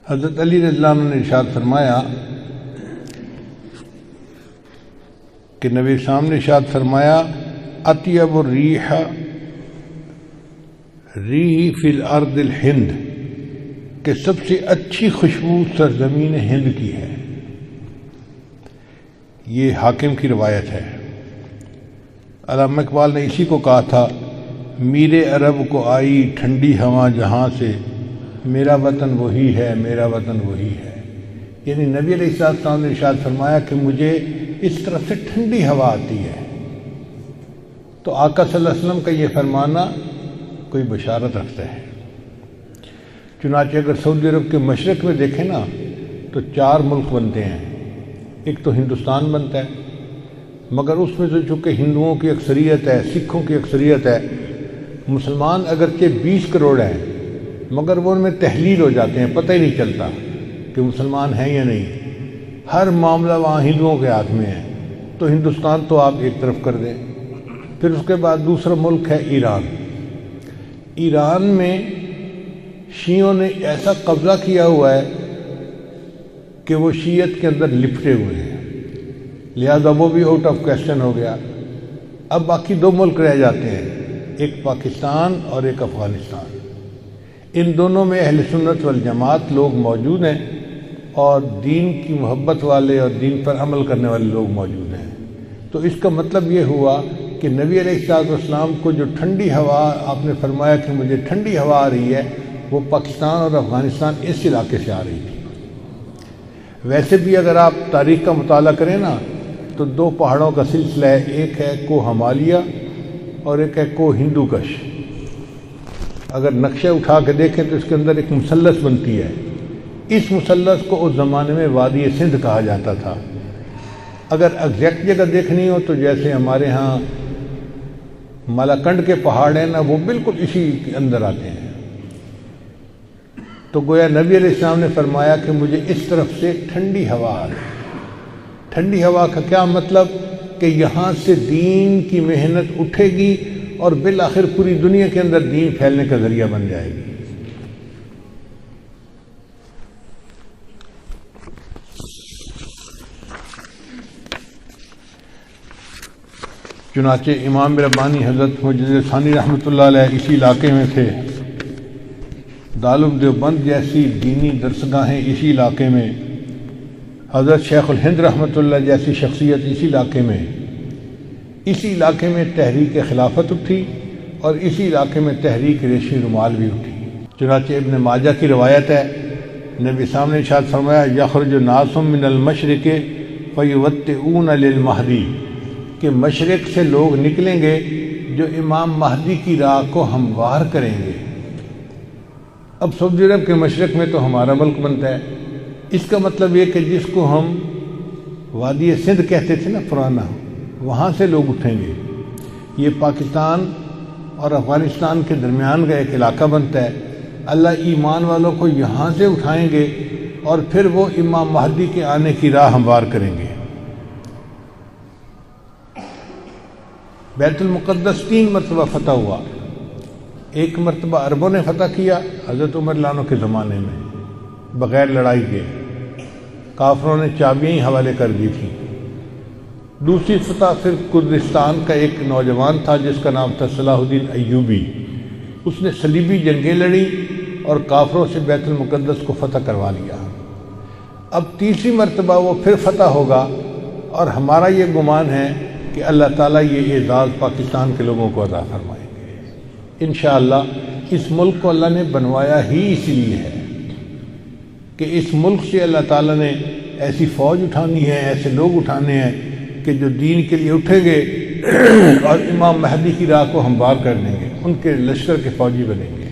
حضرت علی رضی اللہ عنہ نے ارشاد فرمایا کہ نبی صاحب نے ارشاد فرمایا اطیب الریح ریح فی الارض الہند، کہ سب سے اچھی خوشبو سرزمین ہند کی ہے۔ یہ حاکم کی روایت ہے۔ علامہ اقبال نے اسی کو کہا تھا، میرے عرب کو آئی ٹھنڈی ہوا جہاں سے، میرا وطن وہی ہے، میرا وطن وہی ہے۔ یعنی نبی علیہ السلام نے ارشاد فرمایا کہ مجھے اس طرف سے ٹھنڈی ہوا آتی ہے۔ تو آقا صلی اللہ علیہ وسلم کا یہ فرمانا کوئی بشارت رکھتا ہے۔ چنانچہ اگر سعودی عرب کے مشرق میں دیکھیں نا تو 4 ملک بنتے ہیں۔ ایک تو ہندوستان بنتا ہے، مگر اس میں تو چونکہ ہندوؤں کی اکثریت ہے، سکھوں کی اکثریت ہے، مسلمان اگرچہ 20 کروڑ ہیں مگر وہ ان میں تحلیل ہو جاتے ہیں، پتہ ہی نہیں چلتا کہ مسلمان ہیں یا نہیں۔ ہر معاملہ وہاں ہندوؤں کے ہاتھ میں ہے، تو ہندوستان تو آپ ایک طرف کر دیں۔ پھر اس کے بعد دوسرا ملک ہے ایران۔ ایران میں شیعوں نے ایسا قبضہ کیا ہوا ہے کہ وہ شیعت کے اندر لپٹے ہوئے ہیں، لہذا وہ بھی آؤٹ آف کویسچن ہو گیا۔ اب باقی 2 ملک رہ جاتے ہیں، ایک پاکستان اور ایک افغانستان۔ ان دونوں میں اہل سنت والجماعت لوگ موجود ہیں اور دین کی محبت والے اور دین پر عمل کرنے والے لوگ موجود ہیں۔ تو اس کا مطلب یہ ہوا کہ نبی علیہ السلام کو جو ٹھنڈی ہوا آپ نے فرمایا کہ مجھے ٹھنڈی ہوا آ رہی ہے، وہ پاکستان اور افغانستان اس علاقے سے آ رہی تھی۔ ویسے بھی اگر آپ تاریخ کا مطالعہ کریں نا تو 2 پہاڑوں کا سلسلہ ہے، ایک ہے کوہ ہمالیہ اور ایک ہے کوہ ہندو کش۔ اگر نقشہ اٹھا کے دیکھیں تو اس کے اندر ایک مثلث بنتی ہے۔ اس مثلث کو اس زمانے میں وادی سندھ کہا جاتا تھا۔ اگر ایگزیکٹ جگہ دیکھنی ہو تو جیسے ہمارے ہاں مالاکنڈ کے پہاڑ ہیں نا، وہ بالکل اسی کے اندر آتے ہیں۔ تو گویا نبی علیہ السلام نے فرمایا کہ مجھے اس طرف سے ٹھنڈی ہوا آ رہی ہے۔ ٹھنڈی ہوا کا کیا مطلب کہ یہاں سے دین کی محنت اٹھے گی اور بالآخر پوری دنیا کے اندر دین پھیلنے کا ذریعہ بن جائے گی۔ چنانچہ امام ربانی حضرت مجدد ثانی رحمۃ اللہ علیہ اسی علاقے میں تھے۔ دارالعلوم دیوبند جیسی دینی درسگاہیں اسی علاقے میں، حضرت شیخ الہند رحمۃ اللہ جیسی شخصیت اسی علاقے میں، اسی علاقے میں تحریک خلافت اٹھی اور اسی علاقے میں تحریک ریشمی رومال بھی اٹھی۔ چنانچہ ابن ماجہ کی روایت ہے، نبی صاحب نے ارشاد فرمایا یخرج ناس من المشرق فیوطئون للمہدی، کہ مشرق سے لوگ نکلیں گے جو امام مہدی کی راہ کو ہموار کریں گے۔ اب سعودی عرب کے مشرق میں تو ہمارا ملک بنتا ہے، اس کا مطلب یہ کہ جس کو ہم وادی سندھ کہتے تھے نا پرانا، وہاں سے لوگ اٹھیں گے۔ یہ پاکستان اور افغانستان کے درمیان کا ایک علاقہ بنتا ہے۔ اللہ ایمان والوں کو یہاں سے اٹھائیں گے اور پھر وہ امام مہدی کے آنے کی راہ ہموار کریں گے۔ بیت المقدس 3 مرتبہ فتح ہوا۔ ایک مرتبہ عربوں نے فتح کیا حضرت عمر رضی اللہ عنہ کے زمانے میں بغیر لڑائی کے، کافروں نے چابیاں ہی حوالے کر دی تھیں۔ دوسری فتح پھر کردستان کا ایک نوجوان تھا جس کا نام تھا صلاح الدین ایوبی، اس نے صلیبی جنگیں لڑی اور کافروں سے بیت المقدس کو فتح کروا لیا۔ اب تیسری مرتبہ وہ پھر فتح ہوگا اور ہمارا یہ گمان ہے کہ اللہ تعالیٰ یہ اعزاز پاکستان کے لوگوں کو عطا فرمائیں گے انشاءاللہ۔ اس ملک کو اللہ نے بنوایا ہی اس لیے ہے کہ اس ملک سے اللہ تعالیٰ نے ایسی فوج اٹھانی ہے، ایسے لوگ اٹھانے ہیں کہ جو دین کے لیے اٹھیں گے اور امام مہدی کی راہ کو ہموار کر دیں گے، ان کے لشکر کے فوجی بنیں گے۔